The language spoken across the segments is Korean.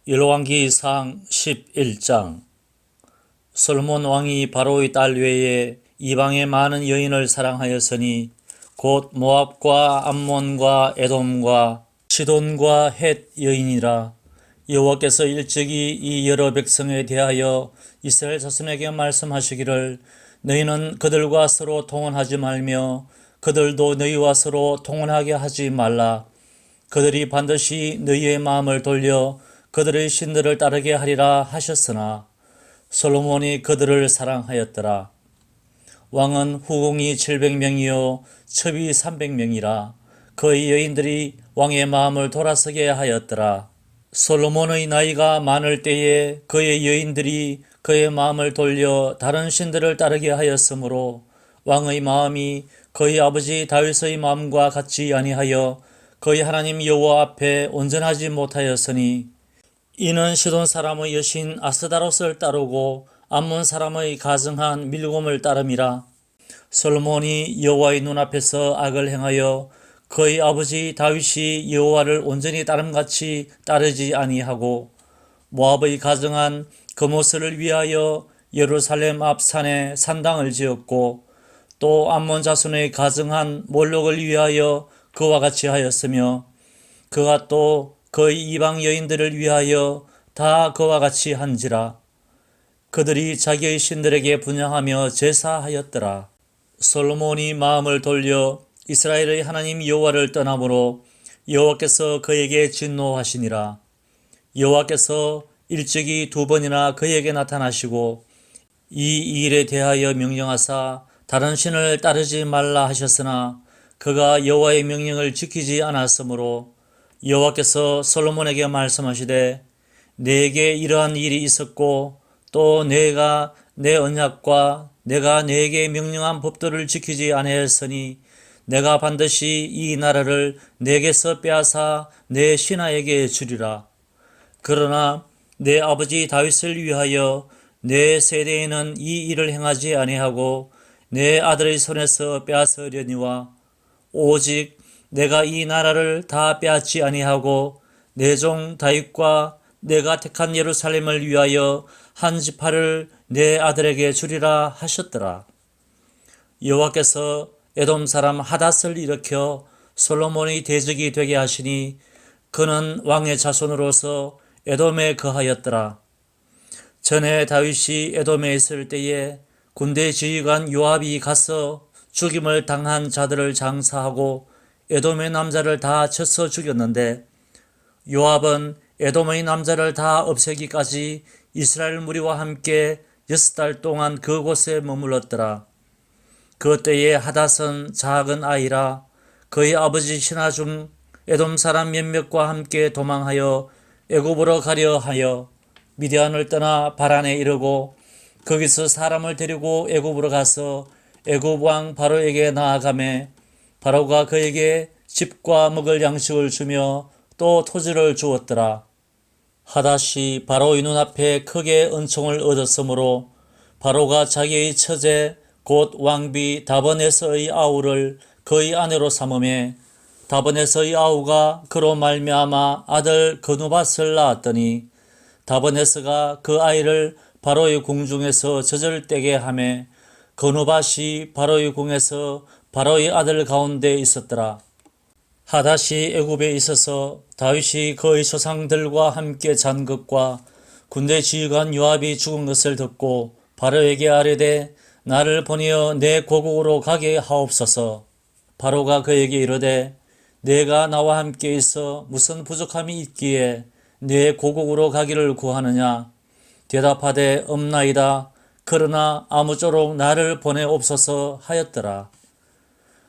열왕기상 11장. 솔로몬 왕이 바로의 딸 외에 이방의 많은 여인을 사랑하였으니 곧 모압과 암몬과 에돔과 시돈과 헷 여인이라. 여호와께서 일찍이 이 여러 백성에 대하여 이스라엘 자손에게 말씀하시기를 너희는 그들과 서로 통혼하지 말며 그들도 너희와 서로 통혼하게 하지 말라. 그들이 반드시 너희의 마음을 돌려 그들의 신들을 따르게 하리라 하셨으나 솔로몬이 그들을 사랑하였더라. 왕은 후궁이 700명이요 첩이 300명이라. 그의 여인들이 왕의 마음을 돌아서게 하였더라. 솔로몬의 나이가 많을 때에 그의 여인들이 그의 마음을 돌려 다른 신들을 따르게 하였으므로 왕의 마음이 그의 아버지 다윗의 마음과 같지 아니하여 그의 하나님 여호와 앞에 온전하지 못하였으니 이는 시돈 사람의 여신 아스다롯을 따르고 암몬 사람의 가증한 밀곰을 따름이라. 솔로몬이 여호와의 눈앞에서 악을 행하여 그의 아버지 다윗이 여호와를 온전히 따름같이 따르지 아니하고 모압의 가증한 그모스를 위하여 예루살렘 앞 산에 산당을 지었고 또 암몬 자손의 가증한 몰록을 위하여 그와 같이 하였으며 그가 또 그의 이방 여인들을 위하여 다 그와 같이 한지라. 그들이 자기의 신들에게 분향하며 제사하였더라. 솔로몬이 마음을 돌려 이스라엘의 하나님 여호와를 떠나므로 여호와께서 그에게 진노하시니라. 여호와께서 일찍이 2번이나 그에게 나타나시고 이 일에 대하여 명령하사 다른 신을 따르지 말라 하셨으나 그가 여호와의 명령을 지키지 않았으므로 여호와께서 솔로몬에게 말씀하시되 내게 이러한 일이 있었고 또 내가 내 언약과 내가 내게 명령한 법도를 지키지 아니하였으니 내가 반드시 이 나라를 내게서 빼앗아 내 신하에게 주리라. 그러나 내 아버지 다윗을 위하여 내 세대에는 이 일을 행하지 아니하고 내 아들의 손에서 빼앗으려니와 오직 내가 이 나라를 다 빼앗지 아니하고 내 종 다윗과 내가 택한 예루살렘을 위하여 한 지파를 내 아들에게 주리라 하셨더라. 여호와께서 에돔 사람 하닷을 일으켜 솔로몬의 대적이 되게 하시니 그는 왕의 자손으로서 에돔에 거하였더라. 전에 다윗이 에돔에 있을 때에 군대 지휘관 요압이 가서 죽임을 당한 자들을 장사하고 에돔의 남자를 다 쳐서 죽였는데 요압은 에돔의 남자를 다 없애기까지 이스라엘 무리와 함께 6달 동안 그곳에 머물렀더라. 그 때에 하닷은 작은 아이라 그의 아버지 신하 중 에돔 사람 몇몇과 함께 도망하여 애굽으로 가려 하여 미디안을 떠나 바란에 이르고 거기서 사람을 데리고 애굽으로 가서 애굽 왕 바로에게 나아가매 바로가 그에게 집과 먹을 양식을 주며 또 토지를 주었더라. 하닷이 바로의 눈앞에 크게 은총을 얻었으므로 바로가 자기의 처제 곧 왕비 다버네스의 아우를 그의 아내로 삼음에 다버네스의 아우가 그로 말미암아 아들 그누밧을 낳았더니 다버네스가 그 아이를 바로의 궁중에서 젖을 떼게 하매 그누밧이 바로의 궁에서 바로의 아들 가운데 있었더라. 하닷이 애굽에 있어서 다윗이 그의 조상들과 함께 잔 것과 군대 지휘관 요압이 죽은 것을 듣고 바로에게 아뢰되 나를 보내어 내 고국으로 가게 하옵소서. 바로가 그에게 이르되 내가 나와 함께 있어 무슨 부족함이 있기에 내 고국으로 가기를 구하느냐. 대답하되 없나이다. 그러나 아무쪼록 나를 보내옵소서 하였더라.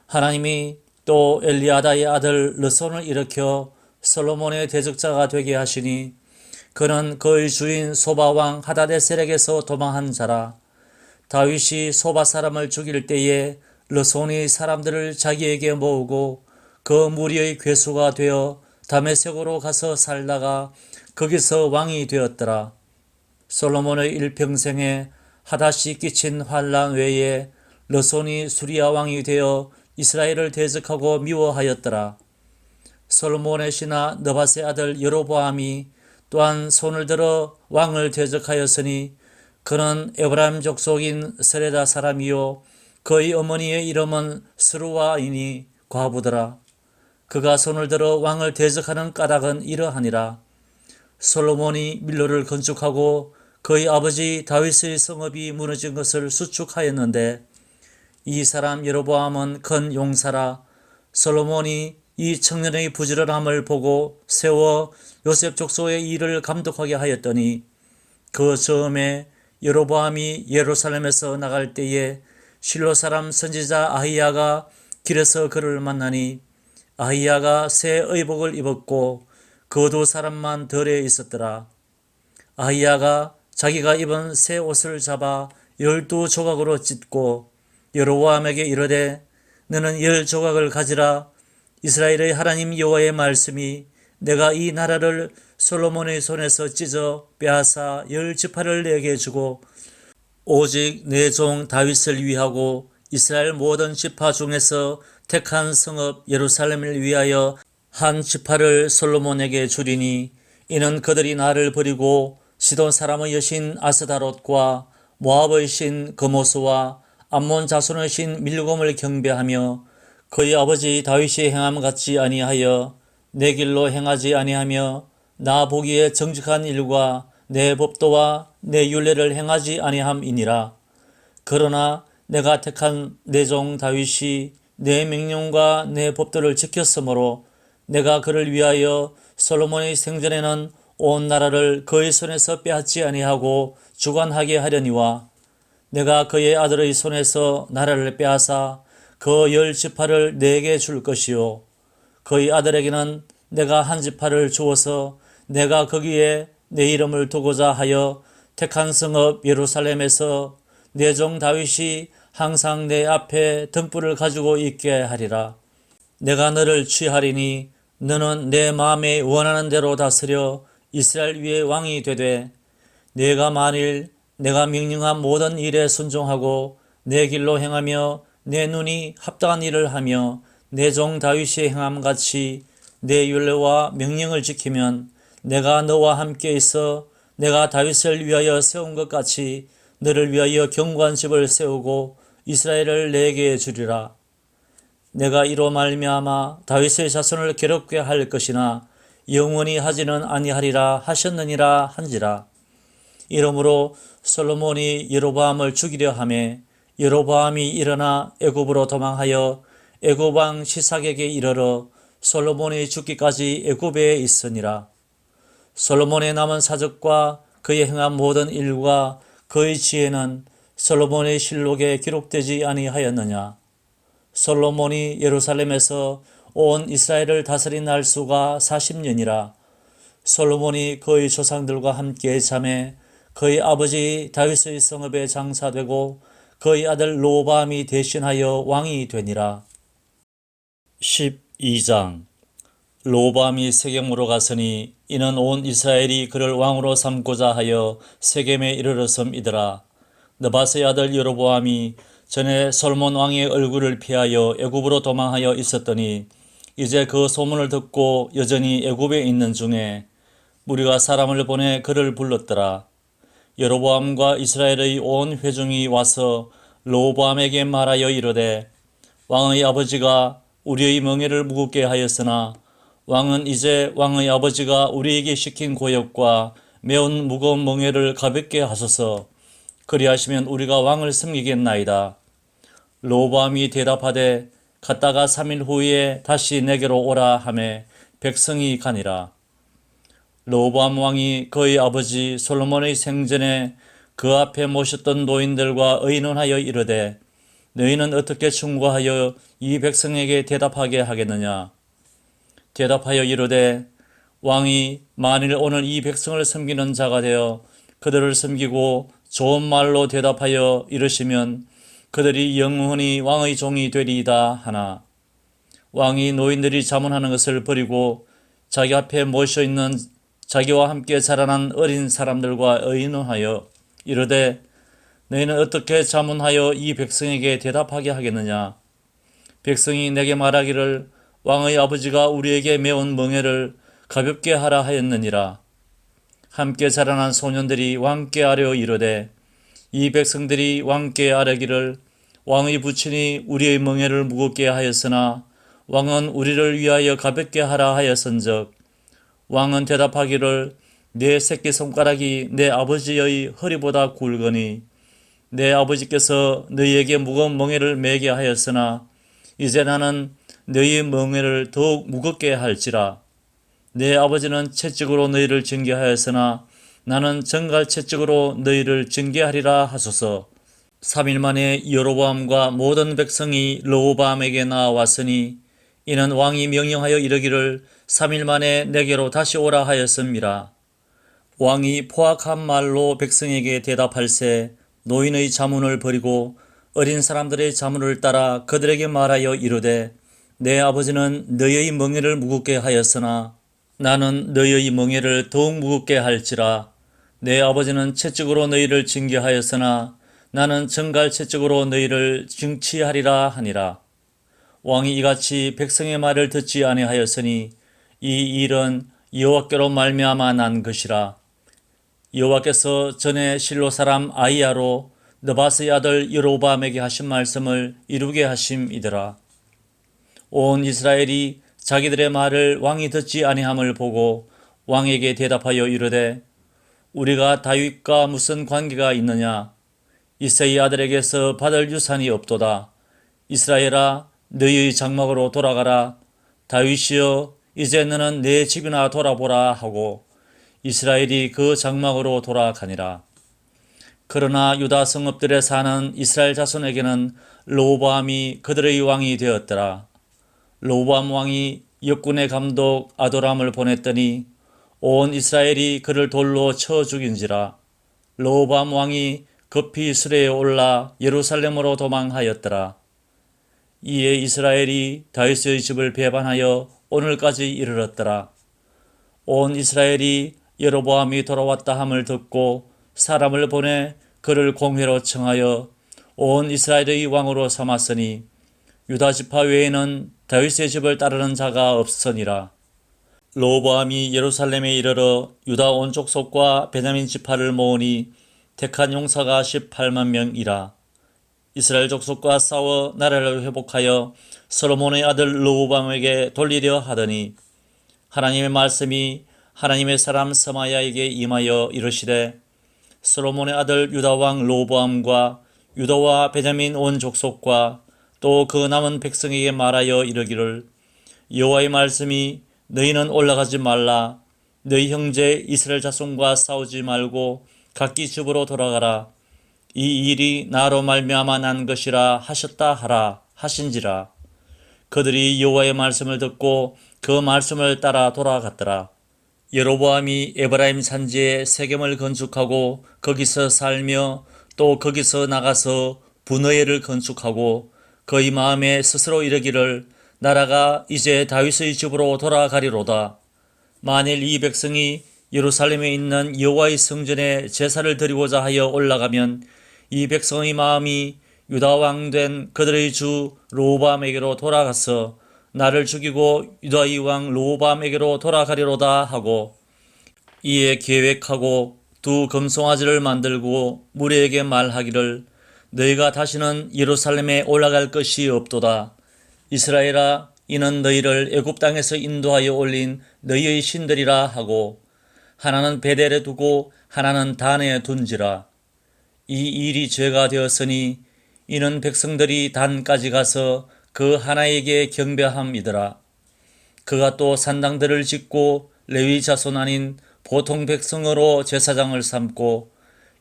하나님이 또 엘리아다의 아들 르손을 일으켜 솔로몬의 대적자가 되게 하시니 그는 그의 주인 소바왕 하다데셀에게서 도망한 자라. 다윗이 소바 사람을 죽일 때에 르손이 사람들을 자기에게 모으고 그 무리의 괴수가 되어 다메섹으로 가서 살다가 거기서 왕이 되었더라. 솔로몬의 일평생에 하닷이 끼친 환난 외에 르손이 수리아 왕이 되어 이스라엘을 대적하고 미워하였더라. 솔로몬의 신하 느밧의 아들 여로보암이 또한 손을 들어 왕을 대적하였으니 그는 에브라임 족속인 스레다 사람이요 그의 어머니의 이름은 스루아이니 과부더라. 그가 손을 들어 왕을 대적하는 까닭은 이러하니라. 솔로몬이 밀로를 건축하고 그의 아버지 다윗의 성읍이 무너진 것을 수축하였는데 이 사람 여로보암은 큰 용사라. 솔로몬이 이 청년의 부지런함을 보고 세워 요셉 족속의 일을 감독하게 하였더니 그 즈음에 여로보암이 예루살렘에서 나갈 때에 실로 사람 선지자 아히야가 길에서 그를 만나니 아히야가 새 의복을 입었고 그 두 사람만 덜에 있었더라. 아히야가 자기가 입은 새 옷을 잡아 12조각으로 찢고 여로보암에게 이르되 너는 10조각을 가지라. 이스라엘의 하나님 여호와의 말씀이 내가 이 나라를 솔로몬의 손에서 찢어 빼앗아 10지파를 내게 주고 오직 내 종 다윗을 위하고 이스라엘 모든 지파 중에서 택한 성읍 예루살렘을 위하여 한 지파를 솔로몬에게 주리니 이는 그들이 나를 버리고 시돈 사람의 여신 아스다롯과 모압의 신 거모스와 암몬 자손의 신 밀곰을 경배하며 그의 아버지 다윗이 행함 같지 아니하여 내 길로 행하지 아니하며 나 보기에 정직한 일과 내 법도와 내 율례를 행하지 아니함이니라. 그러나 내가 택한 내 종 다윗이 내 명령과 내 법도를 지켰으므로 내가 그를 위하여 솔로몬의 생전에는 온 나라를 그의 손에서 빼앗지 아니하고 주관하게 하려니와 내가 그의 아들의 손에서 나라를 빼앗아 그 10지파를 내게 줄 것이요 그의 아들에게는 내가 한 지파를 주어서 내가 거기에 내 이름을 두고자 하여 택한 성읍 예루살렘에서 내 종 다윗이 항상 내 앞에 등불을 가지고 있게 하리라. 내가 너를 취하리니 너는 내 마음에 원하는 대로 다스려 이스라엘 위에 왕이 되되 내가 만일 내가 명령한 모든 일에 순종하고 내 길로 행하며 내 눈이 합당한 일을 하며 내 종 다윗이 행함 같이 내 율례와 명령을 지키면 내가 너와 함께 있어 내가 다윗을 위하여 세운 것 같이 너를 위하여 견고한 집을 세우고 이스라엘을 내게 주리라. 내가 이로 말미암아 다윗의 자손을 괴롭게 할 것이나 영원히 하지는 아니하리라 하셨느니라 한지라. 이러므로 솔로몬이 여로보암을 죽이려 하매 여로보암이 일어나 애굽으로 도망하여 애굽 왕 시삭에게 이르러 솔로몬이 죽기까지 애굽에 있으니라. 솔로몬의 남은 사적과 그의 행한 모든 일과 그의 지혜는 솔로몬의 실록에 기록되지 아니하였느냐. 솔로몬이 예루살렘에서 온 이스라엘을 다스린 날수가 40년이라. 솔로몬이 그의 조상들과 함께 잠에 그의 아버지 다윗의 성읍에 장사되고 그의 아들 르호보암이 대신하여 왕이 되니라. 12장 르호보암이 세겜으로 갔으니 이는 온 이스라엘이 그를 왕으로 삼고자 하여 세겜에 이르렀음이더라. 느바스의 아들 여로보암이 전에 솔몬 왕의 얼굴을 피하여 애굽으로 도망하여 있었더니 이제 그 소문을 듣고 여전히 애굽에 있는 중에 무리가 사람을 보내 그를 불렀더라. 여로보암과 이스라엘의 온 회중이 와서 르호보암에게 말하여 이르되 왕의 아버지가 우리의 멍에를 무겁게 하였으나 왕은 이제 왕의 아버지가 우리에게 시킨 고역과 매운 무거운 멍에를 가볍게 하소서. 그리하시면 우리가 왕을 섬기겠나이다. 르호보암이 대답하되 갔다가 3일 후에 다시 내게로 오라 하매 백성이 가니라. 르호보암 왕이 그의 아버지 솔로몬의 생전에 그 앞에 모셨던 노인들과 의논하여 이르되 너희는 어떻게 충고하여 이 백성에게 대답하게 하겠느냐. 대답하여 이르되 왕이 만일 오늘 이 백성을 섬기는 자가 되어 그들을 섬기고 좋은 말로 대답하여 이르시면 그들이 영원히 왕의 종이 되리이다 하나 왕이 노인들이 자문하는 것을 버리고 자기 앞에 모셔있는 자기와 함께 자라난 어린 사람들과 의논하여 이르되 너희는 어떻게 자문하여 이 백성에게 대답하게 하겠느냐. 백성이 내게 말하기를 왕의 아버지가 우리에게 메온 멍에를 가볍게 하라 하였느니라. 함께 자라난 소년들이 왕께 아뢰어 이르되 이 백성들이 왕께 아뢰기를 왕의 부친이 우리의 멍에를 무겁게 하였으나 왕은 우리를 위하여 가볍게 하라 하였은즉 왕은 대답하기를 내 새끼손가락이 내 아버지의 허리보다 굵으니 내 아버지께서 너희에게 무거운 멍에를 매게 하였으나 이제 나는 너희의 멍에를 더욱 무겁게 할지라. 내 아버지는 채찍으로 너희를 징계하였으나 나는 정갈 채찍으로 너희를 징계하리라 하소서. 3일 만에 여로보암과 모든 백성이 르호보암에게 나아왔으니 이는 왕이 명령하여 이르기를 3일 만에 내게로 다시 오라 하였음이라. 왕이 포악한 말로 백성에게 대답할세 노인의 자문을 버리고 어린 사람들의 자문을 따라 그들에게 말하여 이르되 내 아버지는 너희의 멍에를 무겁게 하였으나 나는 너희의 멍에를 더욱 무겁게 할지라. 내 아버지는 채찍으로 너희를 징계하였으나 나는 정갈 채찍으로 너희를 징치하리라 하니라. 왕이 이같이 백성의 말을 듣지 아니하였으니 이 일은 여호와께로 말미암아 난 것이라. 여호와께서 전에 실로 사람 아히야로 느바스의 아들 여로보암에게 하신 말씀을 이루게 하심이더라. 온 이스라엘이 자기들의 말을 왕이 듣지 아니함을 보고 왕에게 대답하여 이르되 우리가 다윗과 무슨 관계가 있느냐? 이새의 아들에게서 받을 유산이 없도다. 이스라엘아 너희의 장막으로 돌아가라. 다윗이여 이제 너는 내 집이나 돌아보라 하고 이스라엘이 그 장막으로 돌아가니라. 그러나 유다 성읍들에 사는 이스라엘 자손에게는 르호보암이 그들의 왕이 되었더라. 르호보암 왕이 역군의 감독 아도람을 보냈더니 온 이스라엘이 그를 돌로 쳐 죽인지라. 르호보암 왕이 급히 수레에 올라 예루살렘으로 도망하였더라. 이에 이스라엘이 다윗의 집을 배반하여 오늘까지 이르렀더라. 온 이스라엘이 여로보암이 돌아왔다 함을 듣고 사람을 보내 그를 공회로 청하여 온 이스라엘의 왕으로 삼았으니 유다 지파 외에는 다윗의 집을 따르는 자가 없으니라. 르호보암이 예루살렘에 이르러 유다 온 족속과 베냐민 지파를 모으니 택한 용사가 18만 명이라. 이스라엘 족속과 싸워 나라를 회복하여 솔로몬의 아들 르호보암에게 돌리려 하더니 하나님의 말씀이 하나님의 사람 스마야에게 임하여 이르시되 솔로몬의 아들 유다 왕 르호보암과 유다와 베냐민 온 족속과 또 그 남은 백성에게 말하여 이르기를 여호와의 말씀이 너희는 올라가지 말라. 너희 형제 이스라엘 자손과 싸우지 말고 각기 집으로 돌아가라. 이 일이 나로 말미암아 난 것이라 하셨다 하라 하신지라. 그들이 여호와의 말씀을 듣고 그 말씀을 따라 돌아갔더라. 여로보암이 에브라임 산지에 세겜을 건축하고 거기서 살며 또 거기서 나가서 분허엘을 건축하고 그의 마음에 스스로 이르기를 나라가 이제 다윗의 집으로 돌아가리로다. 만일 이 백성이 예루살렘에 있는 여호와의 성전에 제사를 드리고자 하여 올라가면 이 백성의 마음이 유다 왕 된 그들의 주 르호보암에게로 돌아가서 나를 죽이고 유다의 왕 르호보암에게로 돌아가리로다 하고 이에 계획하고 두 금송아지를 만들고 무리에게 말하기를 너희가 다시는 예루살렘에 올라갈 것이 없도다. 이스라엘아 이는 너희를 애굽 땅에서 인도하여 올린 너희의 신들이라 하고 하나는 베델에 두고 하나는 단에 둔지라. 이 일이 죄가 되었으니 이는 백성들이 단까지 가서 그 하나에게 경배함이더라. 그가 또 산당들을 짓고 레위 자손 아닌 보통 백성으로 제사장을 삼고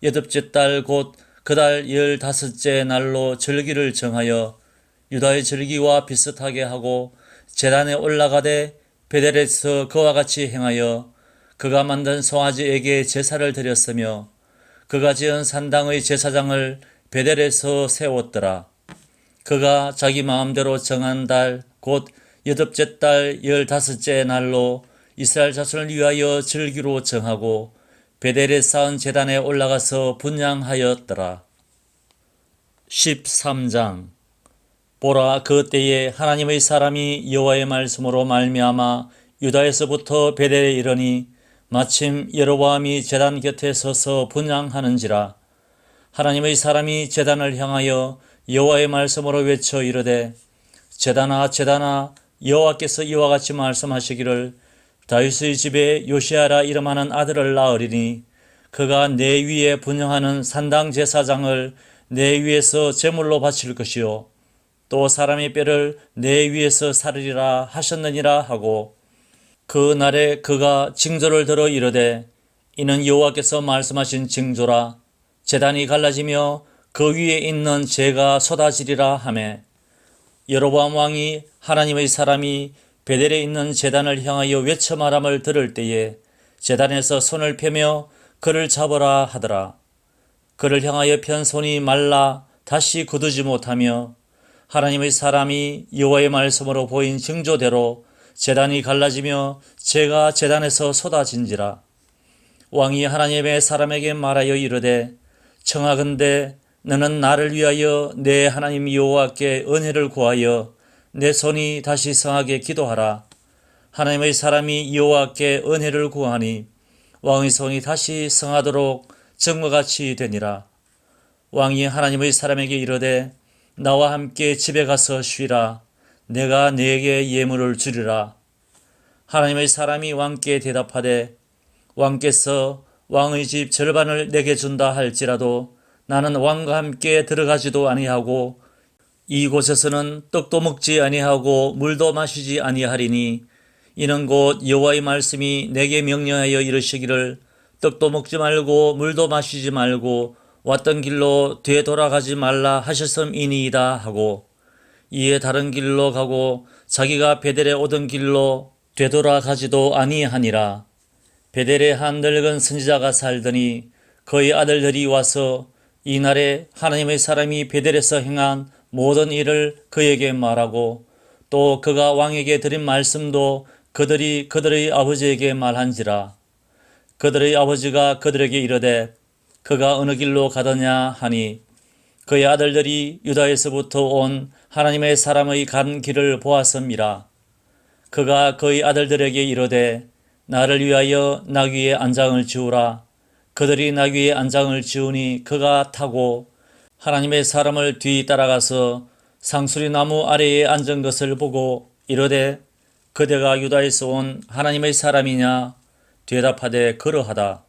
여덟째 달 곧 그달 15째 날로 절기를 정하여 유다의 절기와 비슷하게 하고 제단에 올라가되 베델에서 그와 같이 행하여 그가 만든 송아지에게 제사를 드렸으며 그가 지은 산당의 제사장을 베델에서 세웠더라. 그가 자기 마음대로 정한 달 곧 여덟째 달 15째 날로 이스라엘 자손을 위하여 절기로 정하고 베델에 쌓은 제단에 올라가서 분향하였더라. 13장 보라 그 때에 하나님의 사람이 여호와의 말씀으로 말미암아 유다에서부터 베델에 이르니 마침 여로보암이 제단 곁에 서서 분향하는지라. 하나님의 사람이 제단을 향하여 여호와의 말씀으로 외쳐 이르되, 제단아 제단아, 여호와께서 이와 같이 말씀하시기를, 다윗의 집에 요시아라 이름하는 아들을 낳으리니 그가 내 위에 분향하는 산당 제사장을 내 위에서 제물로 바칠 것이요 또 사람의 뼈를 내 위에서 사르리라 하셨느니라 하고, 그 날에 그가 징조를 들어 이르되, 이는 여호와께서 말씀하신 징조라. 제단이 갈라지며 그 위에 있는 재가 쏟아지리라 하매, 여로보암 왕이 하나님의 사람이 베델에 있는 제단을 향하여 외쳐 말함을 들을 때에 제단에서 손을 펴며 그를 잡으라 하더라. 그를 향하여 편 손이 말라 다시 굳지 못하며 하나님의 사람이 여호와의 말씀으로 보인 징조대로 제단이 갈라지며 재가 제단에서 쏟아진지라. 왕이 하나님의 사람에게 말하여 이르되, 청하건대 너는 나를 위하여 내 하나님 여호와께 은혜를 구하여 내 손이 다시 성하게 기도하라. 하나님의 사람이 여호와께 은혜를 구하니 왕의 손이 다시 성하도록 정과같이 되니라. 왕이 하나님의 사람에게 이르되, 나와 함께 집에 가서 쉬라. 내가 네게 예물을 주리라. 하나님의 사람이 왕께 대답하되, 왕께서 왕의 집 절반을 내게 준다 할지라도 나는 왕과 함께 들어가지도 아니하고 이곳에서는 떡도 먹지 아니하고 물도 마시지 아니하리니, 이는 곧 여호와의 말씀이 내게 명령하여 이르시기를, 떡도 먹지 말고 물도 마시지 말고 왔던 길로 되돌아가지 말라 하셨음이니이다 하고, 이에 다른 길로 가고 자기가 베델에 오던 길로 되돌아가지도 아니하니라. 베델에 한 늙은 선지자가 살더니 그의 아들들이 와서 이날에 하나님의 사람이 베델에서 행한 모든 일을 그에게 말하고, 또 그가 왕에게 드린 말씀도 그들이 그들의 아버지에게 말한지라. 그들의 아버지가 그들에게 이르되, 그가 어느 길로 가더냐 하니, 그의 아들들이 유다에서부터 온 하나님의 사람의 간 길을 보았음이라. 그가 그의 아들들에게 이르되, 나를 위하여 나귀의 안장을 지우라. 그들이 나귀의 안장을 지우니 그가 타고 하나님의 사람을 뒤 따라가서 상수리 나무 아래에 앉은 것을 보고 이르되, 그대가 유다에서 온 하나님의 사람이냐? 대답하되 그러하다.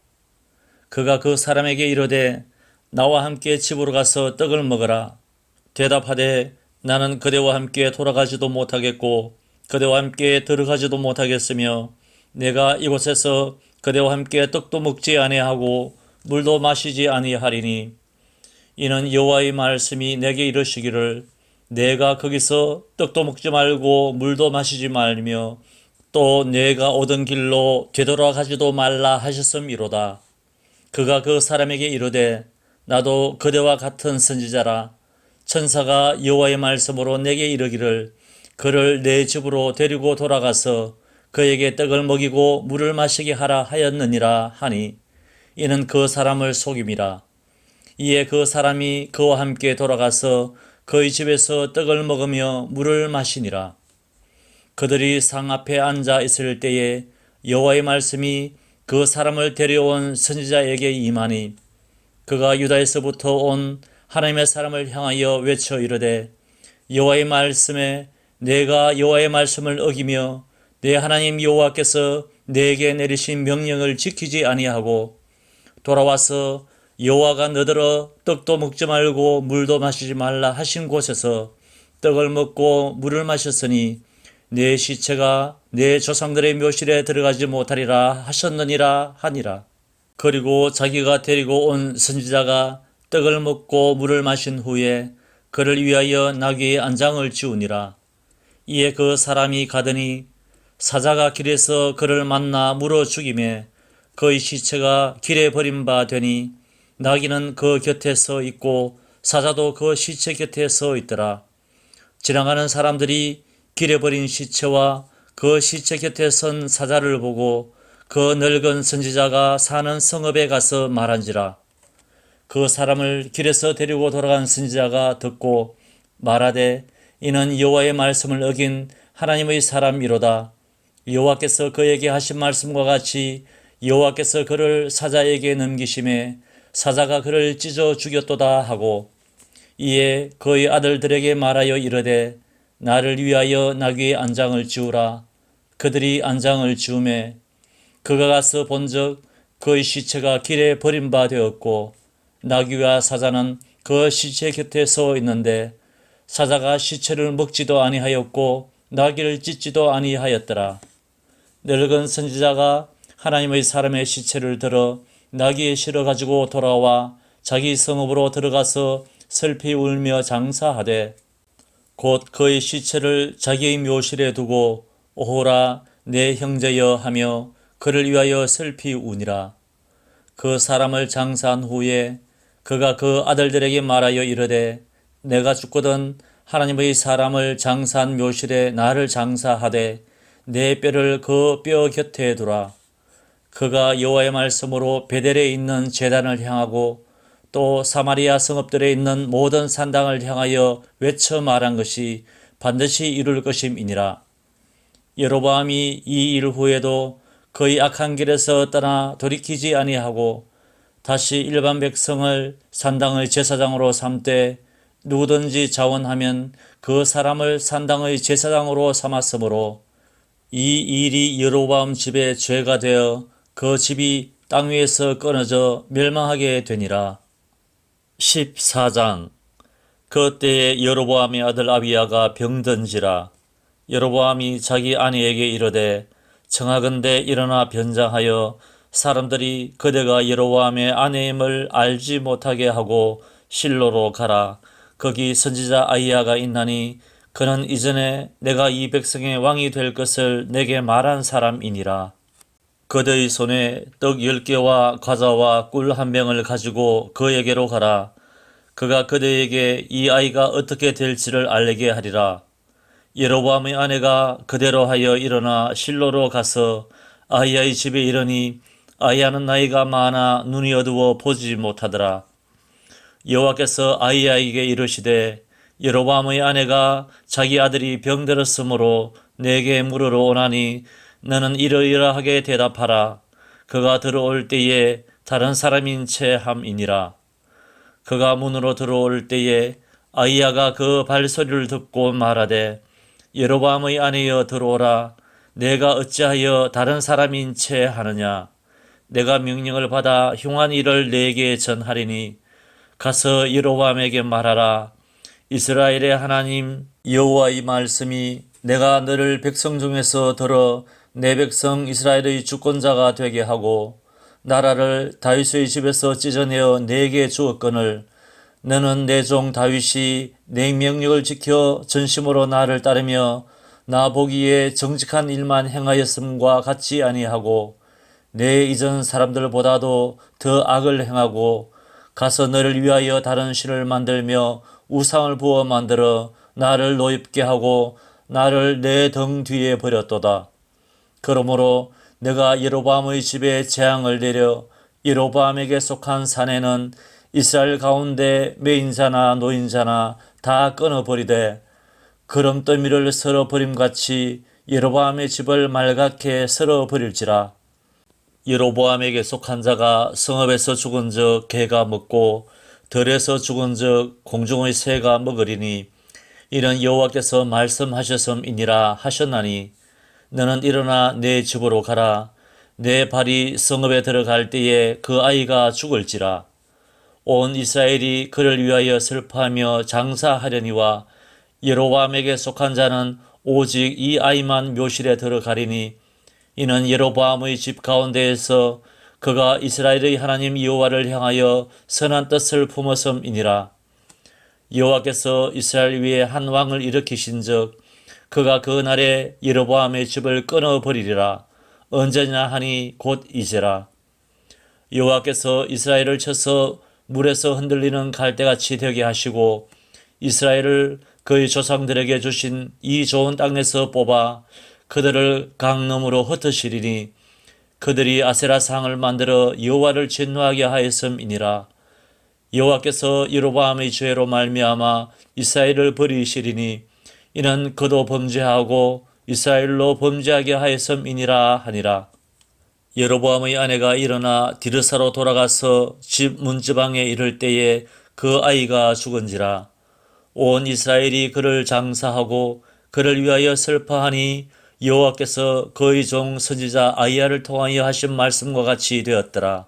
그가 그 사람에게 이르되, 나와 함께 집으로 가서 떡을 먹으라. 대답하되, 나는 그대와 함께 돌아가지도 못하겠고 그대와 함께 들어가지도 못하겠으며 내가 이곳에서 그대와 함께 떡도 먹지 아니하고 물도 마시지 아니하리니, 이는 여호와의 말씀이 내게 이르시기를, 내가 거기서 떡도 먹지 말고 물도 마시지 말며 또 내가 오던 길로 되돌아가지도 말라 하셨음이로다. 그가 그 사람에게 이르되, 나도 그대와 같은 선지자라. 천사가 여호와의 말씀으로 내게 이르기를, 그를 내 집으로 데리고 돌아가서 그에게 떡을 먹이고 물을 마시게 하라 하였느니라 하니, 이는 그 사람을 속임이라. 이에 그 사람이 그와 함께 돌아가서 그의 집에서 떡을 먹으며 물을 마시니라. 그들이 상 앞에 앉아 있을 때에 여호와의 말씀이 그 사람을 데려온 선지자에게 임하니, 그가 유다에서부터 온 하나님의 사람을 향하여 외쳐 이르되, 여호와의 말씀에 내가 여호와의 말씀을 어기며 내 하나님 여호와께서 내게 내리신 명령을 지키지 아니하고 돌아와서 여호와가 너더러 떡도 먹지 말고 물도 마시지 말라 하신 곳에서 떡을 먹고 물을 마셨으니 내 시체가 내 조상들의 묘실에 들어가지 못하리라 하셨느니라 하니라. 그리고 자기가 데리고 온 선지자가 떡을 먹고 물을 마신 후에 그를 위하여 나귀의 안장을 지우니라. 이에 그 사람이 가더니 사자가 길에서 그를 만나 물어 죽이매 그의 시체가 길에 버린 바 되니 나귀는 그 곁에 서 있고 사자도 그 시체 곁에 서 있더라. 지나가는 사람들이 길에 버린 시체와 그 시체 곁에 선 사자를 보고 그 늙은 선지자가 사는 성읍에 가서 말한지라. 그 사람을 길에서 데리고 돌아간 선지자가 듣고 말하되, 이는 여호와의 말씀을 어긴 하나님의 사람이로다. 여호와께서 그에게 하신 말씀과 같이 여호와께서 그를 사자에게 넘기심에 사자가 그를 찢어 죽였도다 하고 이에 그의 아들들에게 말하여 이르되 나를 위하여 나귀의 안장을 지우라. 그들이 안장을 지우매 그가 가서 본즉 그의 시체가 길에 버린 바 되었고 나귀와 사자는 그 시체 곁에 서 있는데 사자가 시체를 먹지도 아니하였고 나귀를 찢지도 아니하였더라. 늙은 선지자가 하나님의 사람의 시체를 들어 나귀에 실어 가지고 돌아와 자기 성읍으로 들어가서 슬피 울며 장사하되 곧 그의 시체를 자기의 묘실에 두고 오호라 내 형제여 하며 그를 위하여 슬피 우니라. 그 사람을 장사한 후에 그가 그 아들들에게 말하여 이르되 내가 죽거든 하나님의 사람을 장사한 묘실에 나를 장사하되 내 뼈를 그 뼈 곁에 두라. 그가 여호와의 말씀으로 베델에 있는 제단을 향하고 또 사마리아 성읍들에 있는 모든 산당을 향하여 외쳐 말한 것이 반드시 이룰 것임이니라. 여로보암이 이 일 후에도 그의 악한 길에서 떠나 돌이키지 아니하고 다시 일반 백성을 산당의 제사장으로 삼되 누구든지 자원하면 그 사람을 산당의 제사장으로 삼았으므로 이 일이 여로보암 집의 죄가 되어 그 집이 땅 위에서 끊어져 멸망하게 되니라. 14장. 그때에 여로보암의 아들 아비야가 병든지라. 여로보암이 자기 아내에게 이르되 청하건대 일어나 변장하여 사람들이 그대가 여로보암의 아내임을 알지 못하게 하고 실로로 가라. 거기 선지자 아히야가 있나니 그는 이전에 내가 이 백성의 왕이 될 것을 내게 말한 사람이니라. 그대의 손에 떡 10개와 과자와 꿀 1병을 가지고 그에게로 가라. 그가 그대에게 이 아이가 어떻게 될지를 알게 하리라. 여로보암의 아내가 그대로 하여 일어나 실로로 가서 아히야의 집에 이르니 아히야는 나이가 많아 눈이 어두워 보지 못하더라. 여호와께서 아히야에게 이르시되 여로보암의 아내가 자기 아들이 병들었으므로 내게 물으러 오나니 너는 이러이러하게 대답하라. 그가 들어올 때에 다른 사람인 채 함이니라. 그가 문으로 들어올 때에 아히야가 그 발소리를 듣고 말하되 여로보암의 아내여 들어오라. 내가 어찌하여 다른 사람인 채 하느냐. 내가 명령을 받아 흉한 일을 내게 전하리니 가서 여로보암에게 말하라. 이스라엘의 하나님 여호와의 말씀이 내가 너를 백성 중에서 들어 내 백성 이스라엘의 주권자가 되게 하고 나라를 다윗의 집에서 찢어내어 내게 주었거늘 너는 내 종 다윗이 내 명령을 지켜 전심으로 나를 따르며 나 보기에 정직한 일만 행하였음과 같지 아니하고 내 이전 사람들보다도 더 악을 행하고 가서 너를 위하여 다른 신을 만들며 우상을 부어 만들어 나를 노엽게 하고 나를 내 등 뒤에 버렸도다. 그러므로 내가 여로보암의 집에 재앙을 내려 여로보암에게 속한 산에는 이스라엘 가운데 매인자나 노인자나 다 끊어버리되 그름더미를 썰어버림같이 여로보암의 집을 말갛게 썰어버릴지라. 여로보암에게 속한 자가 성읍에서 죽은 적 개가 먹고 들에서 죽은 적 공중의 새가 먹으리니 이는 여호와께서 말씀하셨음이니라 하셨나니 너는 일어나 내 집으로 가라. 내 발이 성읍에 들어갈 때에 그 아이가 죽을지라. 온 이스라엘이 그를 위하여 슬퍼하며 장사하려니와 여로보암에게 속한 자는 오직 이 아이만 묘실에 들어가리니 이는 여로보암의 집 가운데에서 그가 이스라엘의 하나님 여호와를 향하여 선한 뜻을 품었음이니라. 여호와께서 이스라엘 위에 한 왕을 일으키신즉 그가 그 날에 여로보암의 집을 끊어버리리라. 언제냐 하니 곧 이제라. 여호와께서 이스라엘을 쳐서 물에서 흔들리는 갈대같이 되게 하시고 이스라엘을 그의 조상들에게 주신 이 좋은 땅에서 뽑아 그들을 강넘으로 흩으시리니 그들이 아세라상을 만들어 여호와를 진노하게 하였음이니라. 여호와께서 여로보암의 죄로 말미암아 이스라엘을 버리시리니 이는 그도 범죄하고 이스라엘로 범죄하게 하였음이니라 하니라. 여로보암의 아내가 일어나 디르사로 돌아가서 집 문지방에 이를 때에 그 아이가 죽은지라. 온 이스라엘이 그를 장사하고 그를 위하여 슬퍼하니 여호와께서 그의 종 선지자 아히야를 통하여 하신 말씀과 같이 되었더라.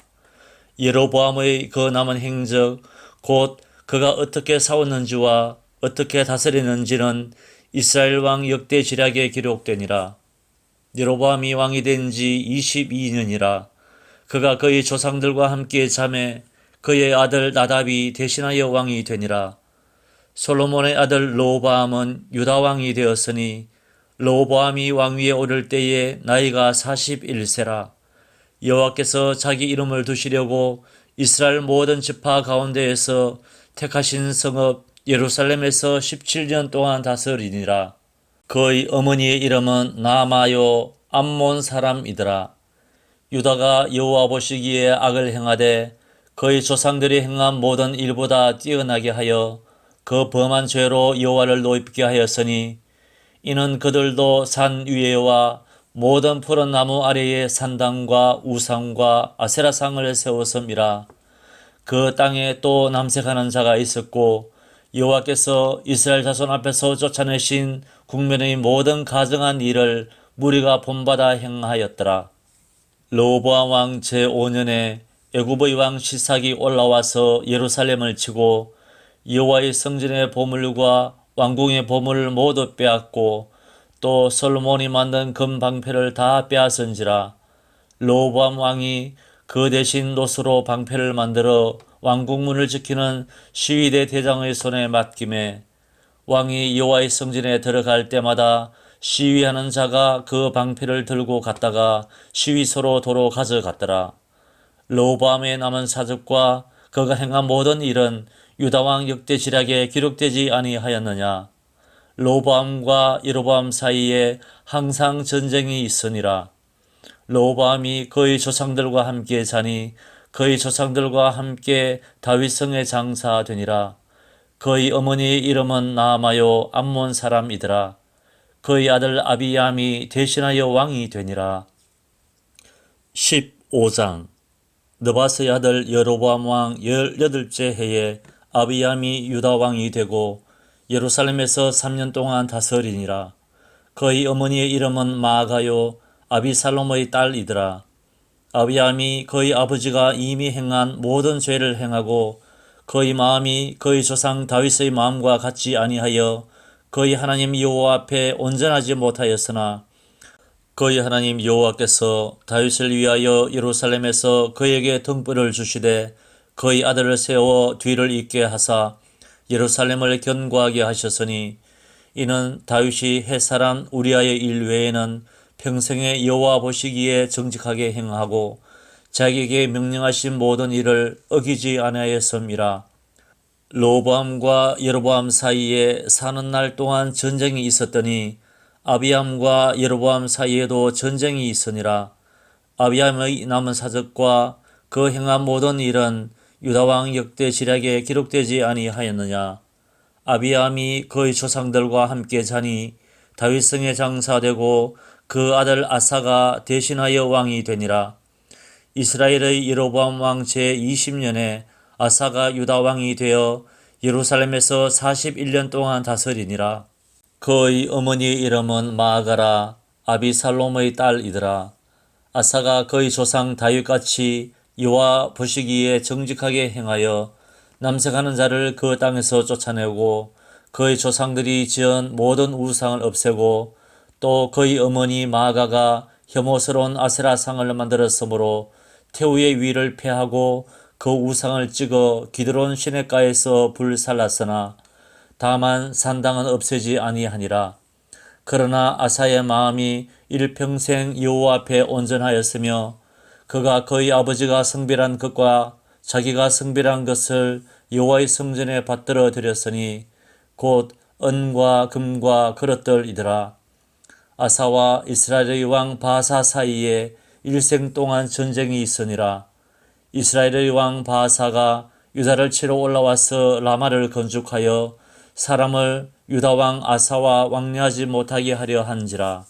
여로보암의 그 남은 행적 곧 그가 어떻게 싸웠는지와 어떻게 다스리는지는 이스라엘 왕 역대 지략에 기록되니라. 여로보암이 왕이 된 지 22년이라. 그가 그의 조상들과 함께 잠에 그의 아들 나답이 대신하여 왕이 되니라. 솔로몬의 아들 르호보암은 유다 왕이 되었으니 르호보암이 왕위에 오를 때에 나이가 41세라. 여호와께서 자기 이름을 두시려고 이스라엘 모든 지파 가운데에서 택하신 성읍 예루살렘에서 17년 동안 다스리니라. 그의 어머니의 이름은 나아마요 암몬 사람이더라. 유다가 여호와 보시기에 악을 행하되 그의 조상들이 행한 모든 일보다 뛰어나게 하여 그 범한 죄로 여호와를 노엽게 하였으니 이는 그들도 산 위에와 모든 푸른 나무 아래에 산당과 우상과 아세라상을 세웠음이라. 그 땅에 또 남색하는 자가 있었고 여호와께서 이스라엘 자손 앞에서 쫓아내신 국민의 모든 가증한 일을 무리가 본받아 행하였더라. 르호보암 왕 제5년에 애굽의 왕 시삭이 올라와서 예루살렘을 치고 여호와의 성전의 보물과 왕궁의 보물을 모두 빼앗고 또 솔로몬이 만든 금 방패를 다 빼앗은지라. 르호보암 왕이 그 대신 노스로 방패를 만들어 왕궁문을 지키는 시위대 대장의 손에 맡김에 왕이 여호와의 성전에 들어갈 때마다 시위하는 자가 그 방패를 들고 갔다가 시위소로 도로 가져갔더라. 르호보암의 남은 사적과 그가 행한 모든 일은 유다왕 역대 지략에 기록되지 아니하였느냐. 르호보암과 여로보암 사이에 항상 전쟁이 있으니라. 르호보암이 그의 조상들과 함께 자니 그의 조상들과 함께 다윗성에 장사되니라. 그의 어머니의 이름은 나아마요 암몬 사람이더라. 그의 아들 아비암이 대신하여 왕이 되니라. 15장. 느바스의 아들 여로보암 왕 18째 해에 아비암이 유다 왕이 되고 예루살렘에서 3년 동안 다스리니라. 그의 어머니의 이름은 마아가요 아비살롬의 딸이더라. 아비암이 그의 아버지가 이미 행한 모든 죄를 행하고 그의 마음이 그의 조상 다윗의 마음과 같지 아니하여 그의 하나님 여호와 앞에 온전하지 못하였으나 그의 하나님 여호와께서 다윗을 위하여 예루살렘에서 그에게 등불을 주시되 그의 아들을 세워 뒤를 잇게 하사 예루살렘을 견고하게 하셨으니 이는 다윗이 햇사람 우리아의 일 외에는 평생에 여호와 보시기에 정직하게 행하고 자기에게 명령하신 모든 일을 어기지 아니하였음이라. 르호보암과 여로보암 사이에 사는 날 동안 전쟁이 있었더니 아비암과 여로보암 사이에도 전쟁이 있으니라. 아비암의 남은 사적과 그 행한 모든 일은 유다왕 역대 지략에 기록되지 아니하였느냐. 아비암이 그의 조상들과 함께 자니 다윗성에 장사되고 그 아들 아사가 대신하여 왕이 되니라. 이스라엘의 여로보암 왕 제20년에 아사가 유다 왕이 되어 예루살렘에서 41년 동안 다스리니라. 그의 어머니의 이름은 마아가라 아비살롬의 딸이더라. 아사가 그의 조상 다윗같이 여호와 보시기에 정직하게 행하여 남색하는 자를 그 땅에서 쫓아내고 그의 조상들이 지은 모든 우상을 없애고 또 그의 어머니 마아가가 혐오스러운 아세라상을 만들었으므로 태우의 위를 폐하고 그 우상을 찍어 기드론 시냇가에서 불살랐으나 다만 산당은 없애지 아니하니라. 그러나 아사의 마음이 일평생 여호와 앞에 온전하였으며 그가 그의 아버지가 성별한 것과 자기가 성별한 것을 여호와의 성전에 받들어 드렸으니 곧 은과 금과 그릇들이더라. 아사와 이스라엘의 왕 바사 사이에 일생 동안 전쟁이 있으니라. 이스라엘의 왕 바사가 유다를 치러 올라와서 라마를 건축하여 사람을 유다 왕 아사와 왕래하지 못하게 하려 한지라.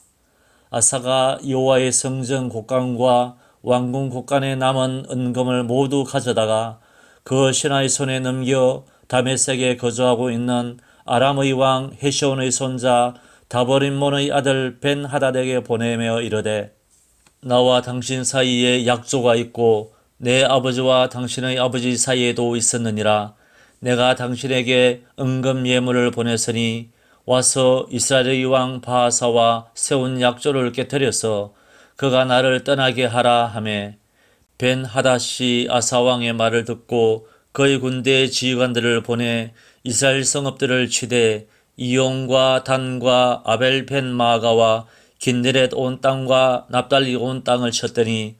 아사가 여호와의 성전 곡간과 왕궁 곳간에 남은 은금을 모두 가져다가 그 신하의 손에 넘겨 다메섹에 거주하고 있는 아람의 왕 헤시온의 손자 다버림몬의 아들 벤하닷에게 보내며 이르되 나와 당신 사이에 약조가 있고 내 아버지와 당신의 아버지 사이에도 있었느니라. 내가 당신에게 은금 예물을 보냈으니 와서 이스라엘의 왕 바하사와 세운 약조를 깨뜨려서 그가 나를 떠나게 하라 하매 벤하닷이 아사왕의 말을 듣고 그의 군대의 지휘관들을 보내 이스라엘 성읍들을 치되 이용과 단과 아벨 벤마가와 긴네렛 온 땅과 납달리 온 땅을 쳤더니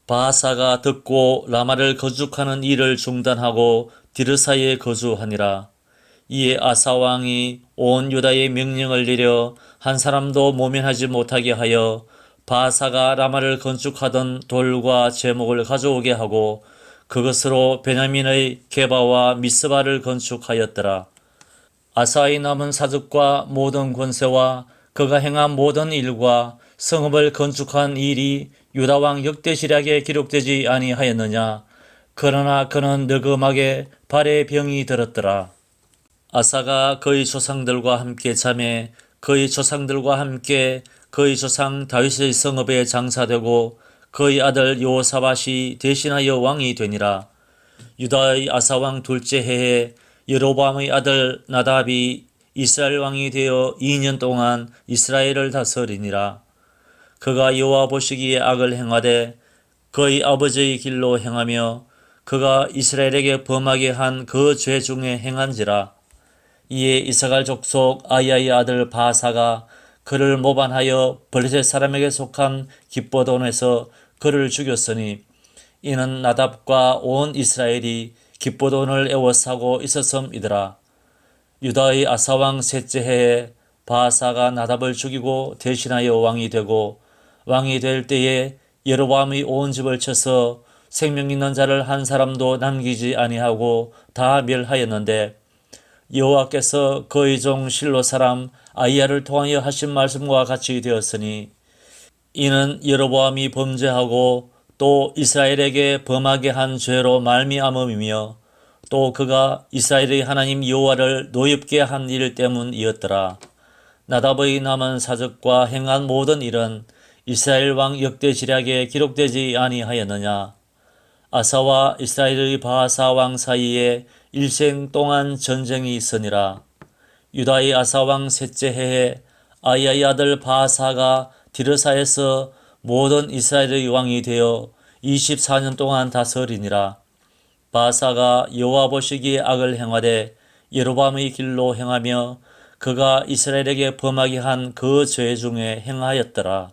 바하사가 듣고 라마를 거죽하는 일을 중단하고 디르사에 거주하니라. 이에 아사왕이 온 유다의 명령을 내려 한 사람도 모면하지 못하게 하여 바하사가 라마를 건축하던 돌과 제목을 가져오게 하고 그것으로 베냐민의 게바와 미스바를 건축하였더라. 아사의 남은 사적과 모든 권세와 그가 행한 모든 일과 성읍을 건축한 일이 유다왕 역대시략에 기록되지 아니하였느냐. 그러나 그는 늙음하게 발에 병이 들었더라. 아사가 그의 조상들과 함께 잠에 그의 조상들과 함께 그의 조상 다윗의 성읍에 장사되고 그의 아들 여호사밧이 대신하여 왕이 되니라. 유다의 아사왕 둘째 해에 여로보암의 아들 나답이 이스라엘 왕이 되어 2년 동안 이스라엘을 다스리니라. 그가 여호와 보시기에 악을 행하되 그의 아버지의 길로 행하며 그가 이스라엘에게 범하게 한 그 죄 중에 행한지라. 이에 이스라엘 족속 아이야의 아들 바하사가 그를 모반하여 블레셋 사람에게 속한 기브온에서 그를 죽였으니 이는 나답과 온 이스라엘이 기브온을 애워싸고 있었음이더라. 유다의 아사왕 셋째 해에 바하사가 나답을 죽이고 대신하여 왕이 되고 왕이 될 때에 여로보암의 온 집을 쳐서 생명 있는 자를 한 사람도 남기지 아니하고 다 멸하였는데 여호와께서 그의 종 실로 사람 아히야를 통하여 하신 말씀과 같이 되었으니 이는 여로보암이 범죄하고 또 이스라엘에게 범하게 한 죄로 말미암음이며 또 그가 이스라엘의 하나님 여호와를 노엽게 한 일 때문이었더라. 나답의 남은 사적과 행한 모든 일은 이스라엘 왕 역대지략에 기록되지 아니하였느냐. 아사와 이스라엘의 바하사 왕 사이에 일생 동안 전쟁이 있으니라. 유다의 아사 왕 셋째 해에 아히야의 아들 바하사가 디르사에서 모든 이스라엘의 왕이 되어 24년 동안 다스리니라. 바하사가 여호와 보시기에 악을 행하되 여로보암의 길로 행하며 그가 이스라엘에게 범하게 한 그 죄 중에 행하였더라.